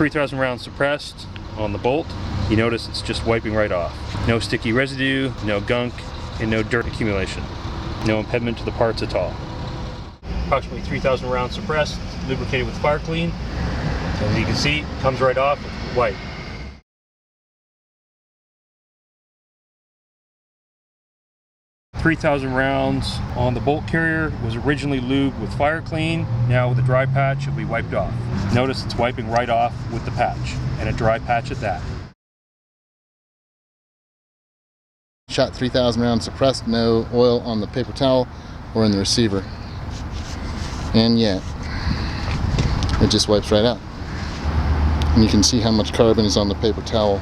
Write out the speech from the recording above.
3,000 rounds suppressed on the bolt. You notice it's just wiping right off. No sticky residue, no gunk, and no dirt accumulation. No impediment to the parts at all. Approximately 3,000 rounds suppressed, lubricated with FIREClean. As you can see, it comes right off with white. 3,000 rounds on the bolt carrier. Was originally lubed with FIREClean. Now with a dry patch, it'll be wiped off. Notice it's wiping right off with the patch, and a dry patch at that. Shot 3,000 rounds suppressed, no oil on the paper towel or in the receiver. And yet, it just wipes right out. And you can see how much carbon is on the paper towel